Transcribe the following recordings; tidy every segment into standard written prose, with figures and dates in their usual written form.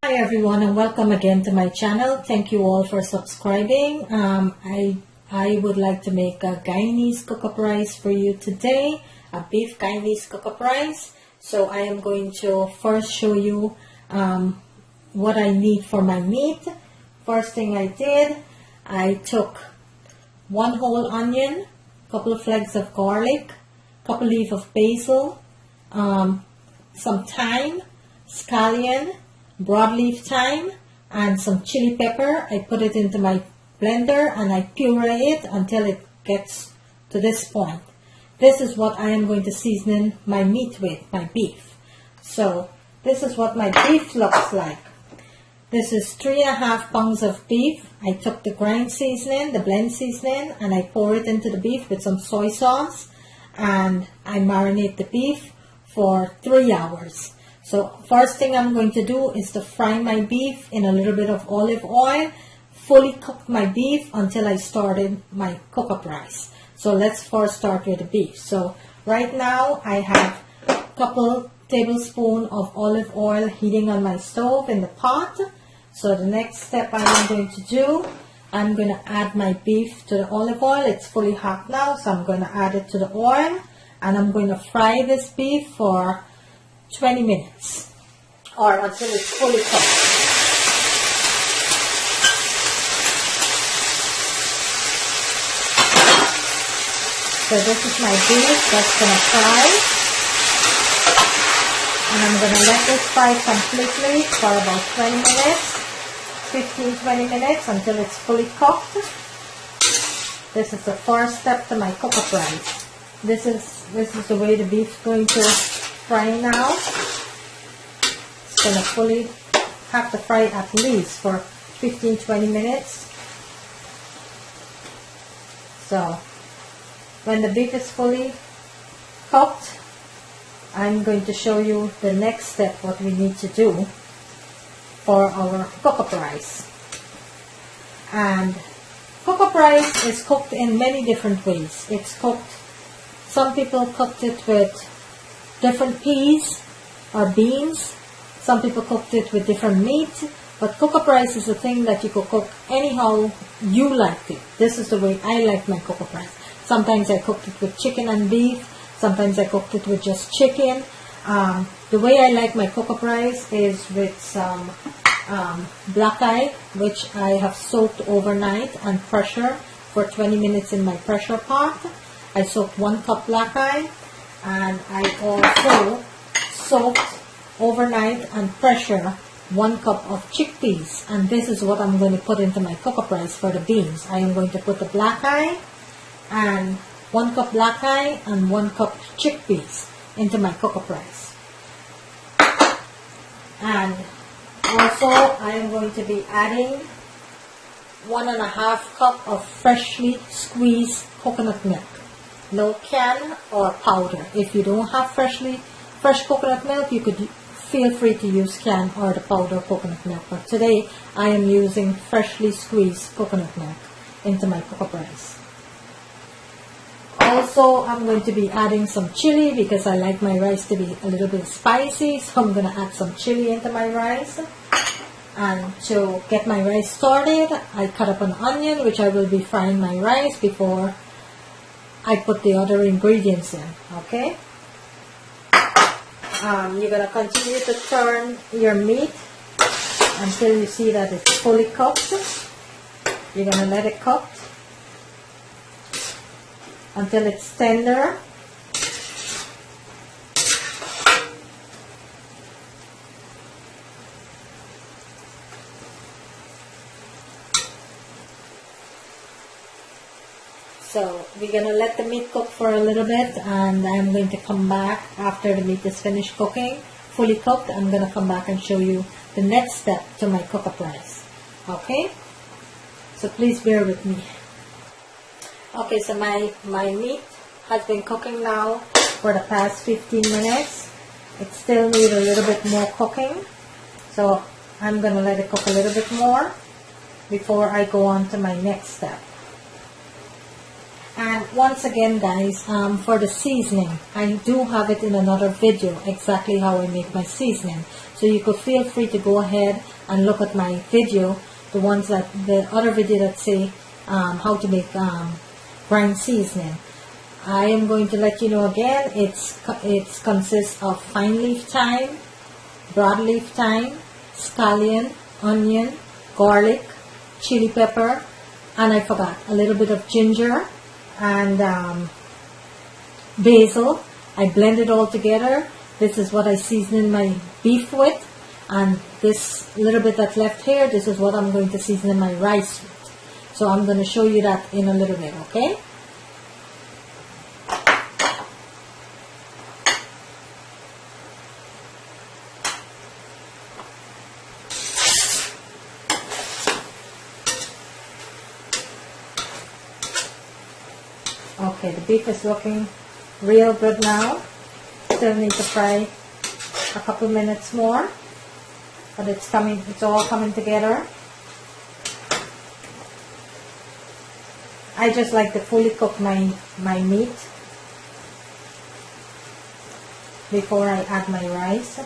Hi everyone, and welcome again to my channel. Thank you all for subscribing. I would like to make a Guyanese cook up rice for you today, a beef Guyanese cook up rice. So I am going to first show you what I need for my meat. First thing I did, I took one whole onion, couple of flags of garlic, couple leaf of basil, some thyme, scallion, broadleaf thyme, and some chili pepper. I put it into my blender and I puree it until it gets to this point. This is what I am going to season my meat with, my beef. So this is what my beef looks like. This is 3.5 pounds of beef. I took the grind seasoning, the blend seasoning, and I pour it into the beef with some soy sauce, and I marinate the beef for 3 hours. So first thing I'm going to do is to fry my beef in a little bit of olive oil, fully cook my beef until I started my cook-up rice. So let's first start with the beef. So right now I have a couple tablespoons of olive oil heating on my stove in the pot. So the next step I am going to do, I'm going to add my beef to the olive oil. It's fully hot now, so I'm going to add it to the oil, and I'm going to fry this beef for 20 minutes or until it's fully cooked. So this is my beef that's going to fry, and I'm going to let this fry completely for about 20 minutes, 15-20 minutes until it's fully cooked. This is the first step to my cook-up rice. This is the way the beef is going to fry now. It's going to fully have to fry at least for 15-20 minutes. So when the beef is fully cooked, I'm going to show you the next step, what we need to do for our cook-up rice. And cook-up rice is cooked in many different ways. It's cooked, some people cooked it with different peas or beans. Some people cooked it with different meat. But cook-up rice is a thing that you could cook anyhow you liked it. This is the way I like my cook-up rice. Sometimes I cooked it with chicken and beef. Sometimes I cooked it with just chicken. The way I like my cook-up rice is with some blackeye, which I have soaked overnight and pressure for 20 minutes in my pressure pot. I soaked 1 cup blackeye, and I also soaked overnight and pressure 1 cup of chickpeas. And this is what I'm going to put into my cook-up rice for the beans. I am going to put the blackeye and 1 cup blackeye and 1 cup chickpeas into my cook-up rice. And also I am going to be adding 1.5 cup of freshly squeezed coconut milk. No can or powder. If you don't have fresh coconut milk, you could feel free to use can or the powder coconut milk. But today I am using freshly squeezed coconut milk into my cook-up rice. Also, I'm going to be adding some chili because I like my rice to be a little bit spicy. So I'm going to add some chili into my rice. And to get my rice started, I cut up an onion, which I will be frying my rice before I put the other ingredients in. Okay? You're going to continue to turn your meat until you see that it's fully cooked. You're going to let it cook until it's tender. So we're going to let the meat cook for a little bit, and I'm going to come back after the meat is finished cooking, fully cooked. I'm going to come back and show you the next step to my cook-up rice. Okay? So please bear with me. Okay, so my meat has been cooking now for the past 15 minutes. It still needs a little bit more cooking. So I'm going to let it cook a little bit more before I go on to my next step. And once again, guys, for the seasoning, I do have it in another video exactly how I make my seasoning. So you could feel free to go ahead and look at my video, the other video that say how to make brine seasoning. I am going to let you know again, it consists of fine leaf thyme, broadleaf thyme, scallion, onion, garlic, chili pepper, and I forgot a little bit of ginger and basil. I blend it all together. This is what I season my beef with, and this little bit that's left here, this is what I'm going to season my rice with. So I'm going to show you that in a little bit, okay? Okay, the beef is looking real good now. Still need to fry a couple minutes more, but it's all coming together. I just like to fully cook my meat before I add my rice.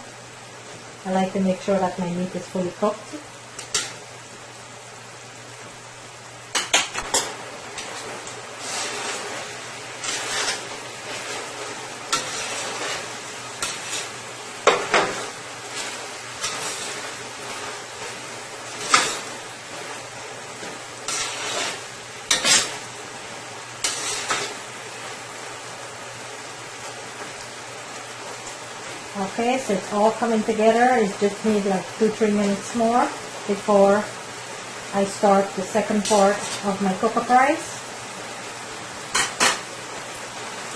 I like to make sure that my meat is fully cooked. Okay, so it's all coming together. It just needs like 2-3 minutes more before I start the second part of my cook-up rice.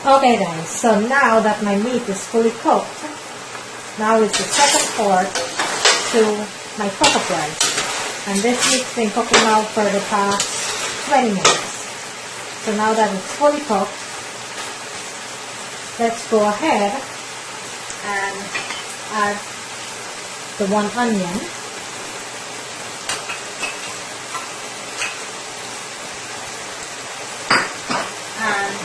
Okay guys, so now that my meat is fully cooked, now is the second part to my cook-up rice. And this meat's been cooking now for the past 20 minutes. So now that it's fully cooked, let's go ahead and add the 1 onion, and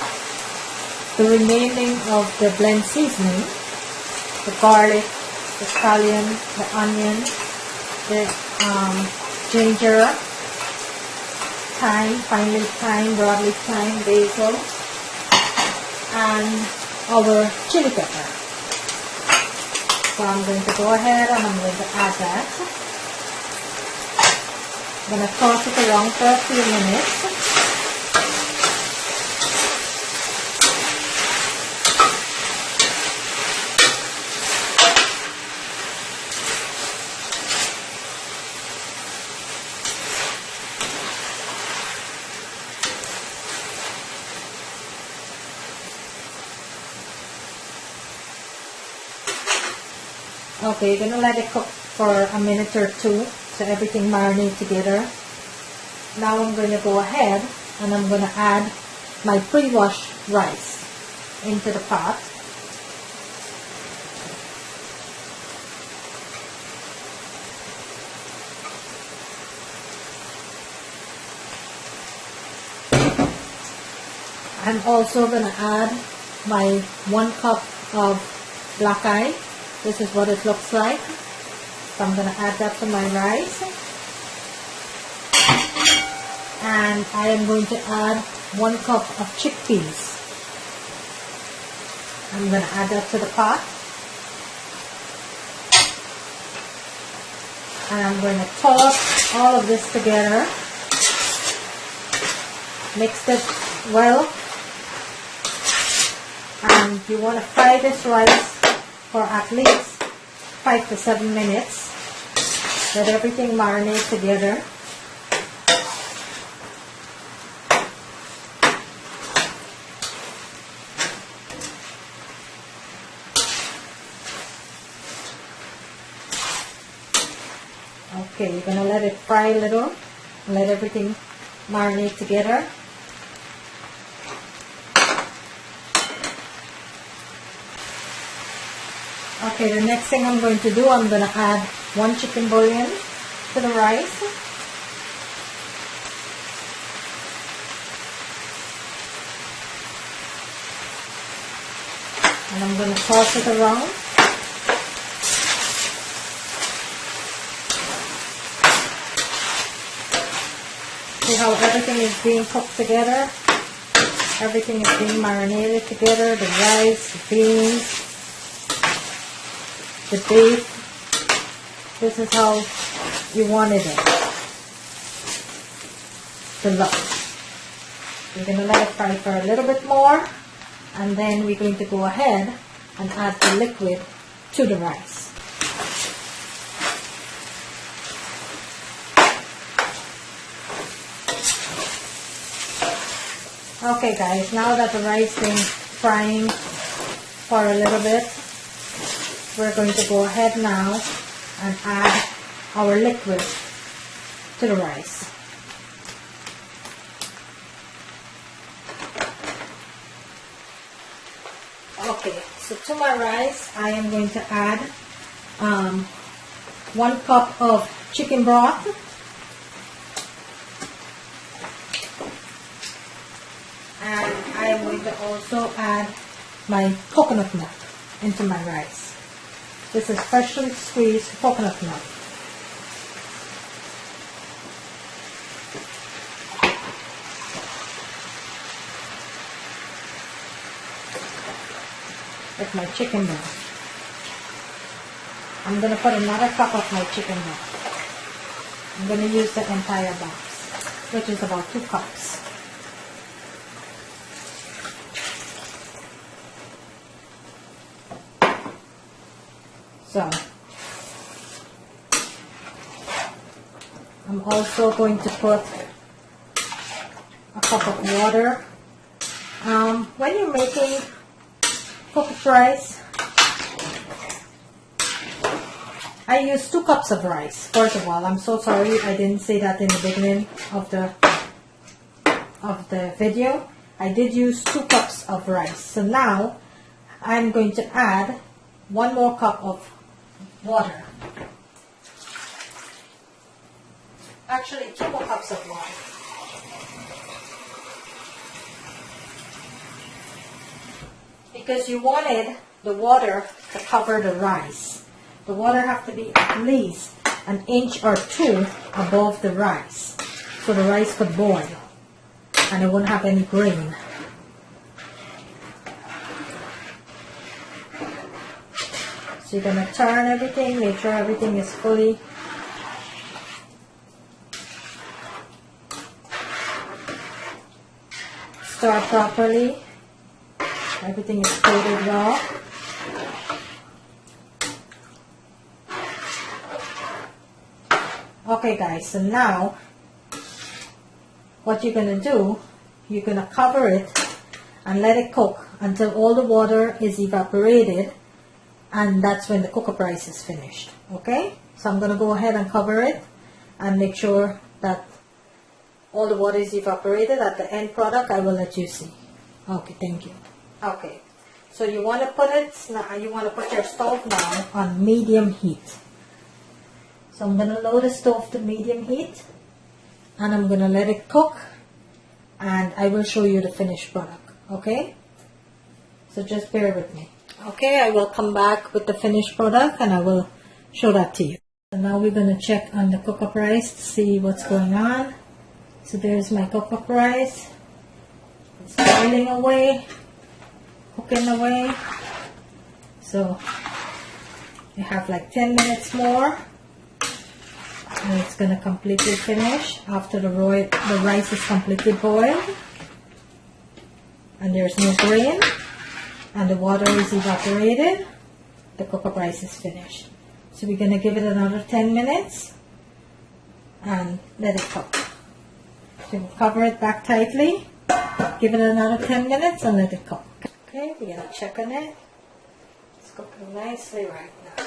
the remaining of the blend seasoning, the garlic, the scallion, the onion, the ginger, thyme, fine leaf thyme, broadleaf thyme, basil, and our chili pepper. So I'm going to go ahead and I'm going to add that. I'm going to toss it around for a few minutes. Okay, you're going to let it cook for a minute or two so everything marinate together. Now I'm going to go ahead and I'm going to add my pre-washed rice into the pot. I'm also going to add my 1 cup of Blackeye. This is what it looks like. So I'm going to add that to my rice. And I am going to add 1 cup of chickpeas. I'm going to add that to the pot. And I'm going to toss all of this together. Mix it well. And you want to fry this rice for at least 5 to 7 minutes. Let everything marinate together. Okay, you're going to let it fry a little. Let everything marinate together. Okay, the next thing I'm going to do, I'm going to add 1 chicken bouillon to the rice. And I'm going to toss it around. See how everything is being cooked together? Everything is being marinated together. The rice, the beans, the beef. This is how you wanted it to look. We're going to let it fry for a little bit more, and then we're going to go ahead and add the liquid to the rice. Okay guys, now that the rice has been frying for a little bit, we're going to go ahead now and add our liquid to the rice. Okay, so to my rice, I am going to add 1 cup of chicken broth, and I am going to also add my coconut milk into my rice. This is freshly squeezed coconut milk. With my chicken broth. I'm going to put another cup of my chicken broth. I'm going to use the entire box, which is about 2 cups. So, I'm also going to put a cup of water. When you're making cooked rice, I use 2 cups of rice. First of all, I'm so sorry I didn't say that in the beginning of the video. I did use 2 cups of rice. So now I'm going to add 1 more cup of water. Actually, 2 more cups of water. Because you wanted the water to cover the rice. The water have to be at least 1 inch or 2 above the rice, so the rice could boil and it wouldn't have any grain. So you're going to turn everything, make sure everything is fully stirred properly. Everything is coated well. Okay guys, so now what you're going to do, you're going to cover it and let it cook until all the water is evaporated, and that's when the cook-up rice is finished. Okay, so I'm going to go ahead and cover it and make sure that all the water is evaporated. At the end product I will let you see. Okay, thank you. Okay, so you want to put your stove now on medium heat. So I'm going to lower the stove to medium heat and I'm going to let it cook, and I will show you the finished product. Okay, so just bear with me. Okay, I will come back with the finished product and I will show that to you. So now we're going to check on the cook-up rice to see what's going on. So there's my cook-up rice. It's boiling away, cooking away. So you have like 10 minutes more and it's going to completely finish after the rice is completely boiled and there's no grain and the water is evaporated. The cook-up rice is finished. So we're going to give it another 10 minutes and let it cook. So we'll cover it back tightly, give it another 10 minutes and let it cook. Okay, we're going to check on it. It's cooking nicely right now.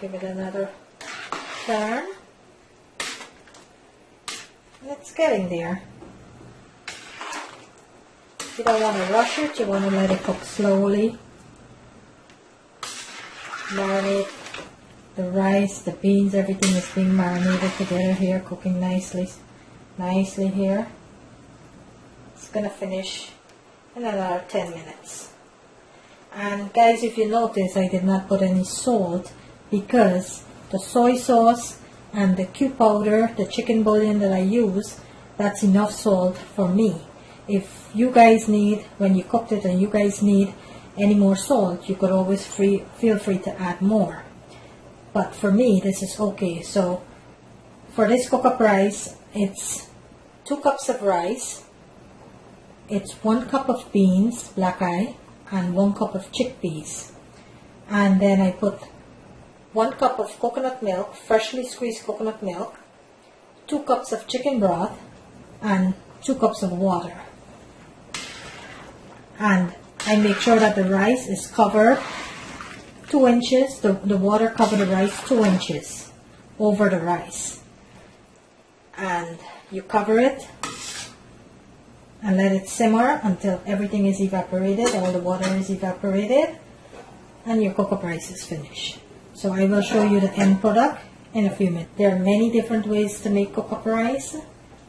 Give it another turn. And it's getting there. You don't want to rush it, you want to let it cook slowly. Marinate the rice, the beans, everything is being marinated together here, cooking nicely here. It's going to finish in another 10 minutes. And guys, if you notice, I did not put any salt because the soy sauce and the cube powder, the chicken bouillon that I use, that's enough salt for me. If you guys need, when you cooked it and you guys need any more salt, you could always feel free to add more. But for me, this is okay. So for this cook-up rice, it's 2 cups of rice, it's 1 cup of beans, Blackeye, and 1 cup of chickpeas. And then I put 1 cup of coconut milk, freshly squeezed coconut milk, 2 cups of chicken broth, and 2 cups of water. And I make sure that the rice is covered 2 inches, the water covered the rice 2 inches over the rice. And you cover it and let it simmer until everything is evaporated, all the water is evaporated, and your cook-up rice is finished. So I will show you the end product in a few minutes. There are many different ways to make cook-up rice.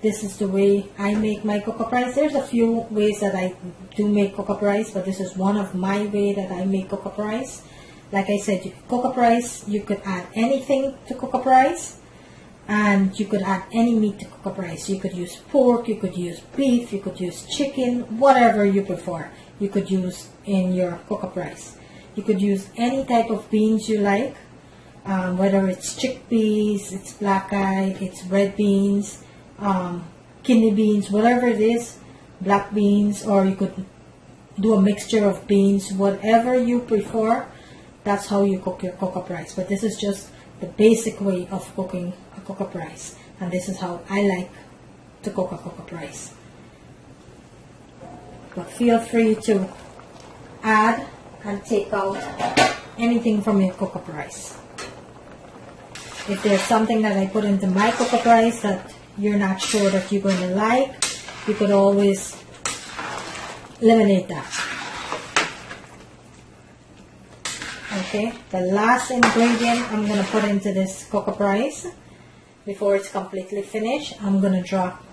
This is the way I make my cook-up rice. There's a few ways that I do make cook-up rice, but this is one of my way that I make cook-up rice. Like I said, cook-up rice, you could add anything to cook-up rice. And you could add any meat to cook up rice. You could use pork, you could use beef, you could use chicken, whatever you prefer. You could use in your cook up rice. You could use any type of beans you like, whether it's chickpeas, it's blackeye, it's red beans, kidney beans, whatever it is, black beans, or you could do a mixture of beans, whatever you prefer. That's how you cook your cook up rice. But this is just the basic way of cooking a cook-up rice, and this is how I like to cook a cook-up rice. But feel free to add and take out anything from your cook-up rice. If there's something that I put into my cook-up rice that you're not sure that you're going to like, you could always eliminate that. Okay, the last ingredient I'm going to put into this cook-up rice before it's completely finished, I'm going to drop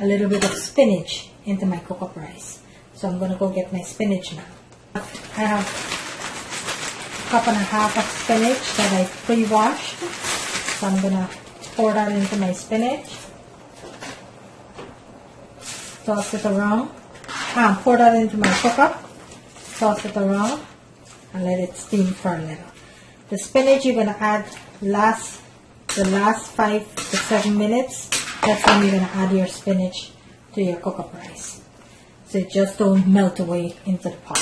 a little bit of spinach into my cook-up rice. So I'm going to go get my spinach now. I have a cup and a half of spinach that I pre-washed. So I'm going to pour that into my spinach. Toss it around. Pour that into my cook-up. Toss it around. And let it steam for a little. The spinach you're going to add the last 5 to 7 minutes. That's when you're going to add your spinach to your cook-up rice. So it just don't melt away into the pot.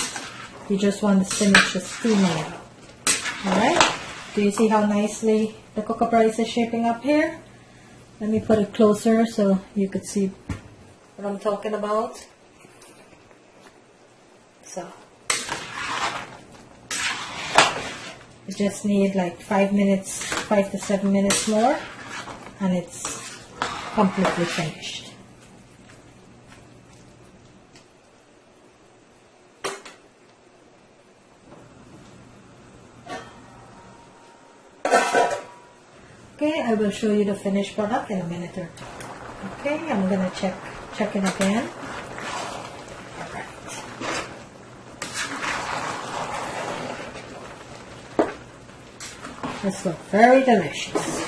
You just want the spinach to steam a little. Alright? Do you see how nicely the cook-up rice is shaping up here? Let me put it closer so you could see what I'm talking about. So you just need like 5 to 7 minutes more, and it's completely finished. Okay, I will show you the finished product in a minute or two. Okay, I'm gonna check it again. This looks very delicious.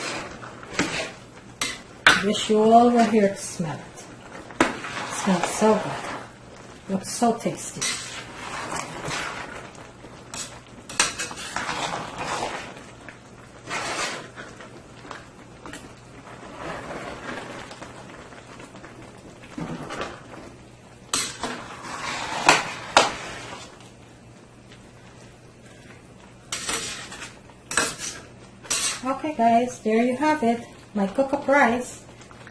I wish you all were here to smell it. It smells so good. Looks so tasty. Okay guys, there you have it, my cook-up rice.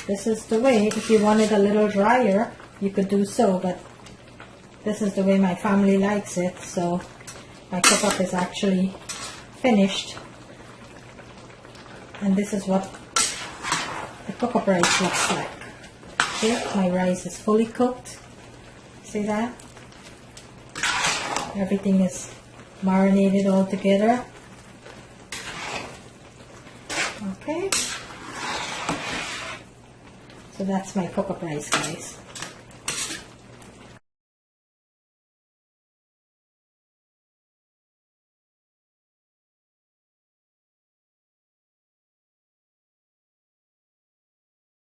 This is the way. If you want it a little drier, you could do so, but this is the way my family likes it, so my cook-up is actually finished. And this is what the cook-up rice looks like. Okay, my rice is fully cooked. See that? Everything is marinated all together. Okay, so that's my cook-up rice, guys.